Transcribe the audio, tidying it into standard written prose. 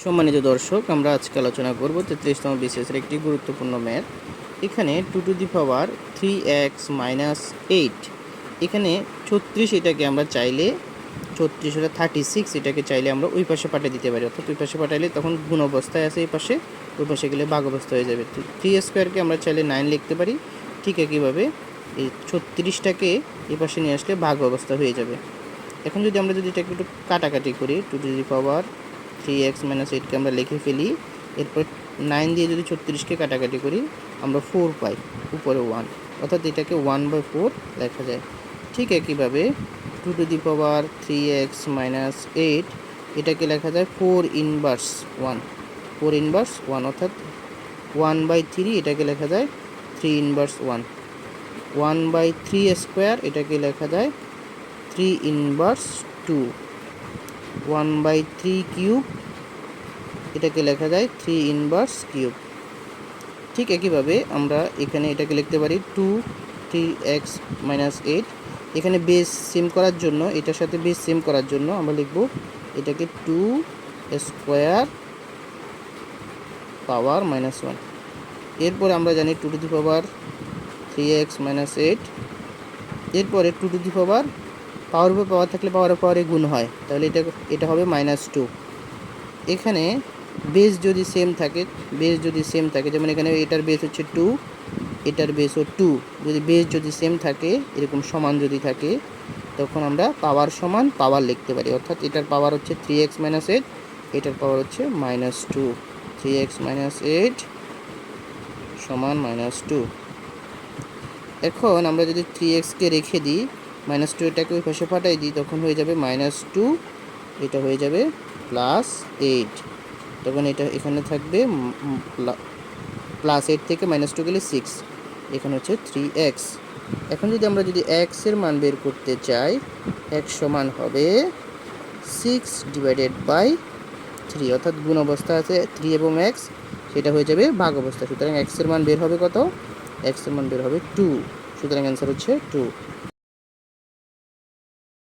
সম্মানিত দর্শক, আমরা আজকে আলোচনা করব 33তম বিসিএসের একটি গুরুত্বপূর্ণ ম্যাথ। এখানে 2 টু দি পাওয়ার 3x - 8, এখানে 36 এটাকে আমরা চাইলে 36 হলে 36 এটাকে চাইলে আমরা ওই পাশে পাঠিয়ে দিতে পারি, অর্থাৎ ওই পাশে পাঠাইলে তখন গুণ অবস্থায় আছে এই পাশে, ওই পাশে গেলে ভাগ অবস্থা হয়ে যাবে। 3 স্কোয়ারকে আমরা চাইলে 9 লিখতে পারি। ঠিক একইভাবে এই 36টাকে এই পাশে নিয়ে আসলে ভাগ অবস্থা হয়ে যাবে। এখন যদি আমরা এটাকে একটু কাটাকাটি করি, 2 টু দি পাওয়ার 3x - 8কে আমরা লিখে ফেলি, এরপর 9 দিয়ে যদি 36কে কাটাকাটি করি আমরা 4 পাই, উপরে 1, অর্থাৎ এটাকে 1/4 লেখা যায়। ঠিক একইভাবে 2 টু দি পাওয়ার 3x - 8 এটাকে লেখা যায় 4 ইনভার্স 1, 4 ইনভার্স 1, অর্থাৎ 1/3 এটাকে লেখা যায় 3 ইনভার্স 1, 1/3 স্কোয়ার এটাকে লেখা যায় 3 ইনভার্স 2, 1/3 কিউব এটাকে লেখা যায় 3 ইনভার্স কিউব। ঠিক একইভাবে আমরা এখানে এটাকে লিখতে পারি 2 3x - 8, এখানে বেস সেম করার জন্য, এটার সাথে বেস সেম করার জন্য আমরা লিখব এটাকে 2 স্কোয়ার পাওয়ার -1। এরপর আমরা জানি 2 টু দি পাওয়ার 3x - 8, এরপরে 2 টু দি পাওয়ার পাওয়ার উপর পাওয়ার থাকলে পাওয়ারে গুণ হয়, তাহলে এটা হবে -2। এখানে বেস যদি সেম থাকে, যেমন এখানে এটার বেস হচ্ছে 2, এটার বেসও 2, যদি সেম থাকে, এরকম সমান যদি থাকে, তখন আমরা পাওয়ার সমান পাওয়ার লিখতে পারি, অর্থাৎ এটার পাওয়ার হচ্ছে 3x - 8, এটার পাওয়ার হচ্ছে -2, 3x - 8 সমান -2। এখন আমরা যদি 3xকে রেখে দিই, -2 এটাকে ওই পাশে পাঠাই দিই, তখন হয়ে যাবে -2, এটা হয়ে যাবে +8, তখন এটা এখানে থাকবে +8 থেকে -2 গেলে 6, এখানে হচ্ছে 3x। এখন যদি আমরা x এর মান বের করতে চাই, x সমান হবে 6/3, অর্থাৎ গুণ অবস্থা আছে 3 এবং x, সেটা হয়ে যাবে ভাগ অবস্থা। সুতরাং x এর মান বের হবে কত? x এর মান বের হবে 2, সুতরাং অ্যান্সার হচ্ছে 2।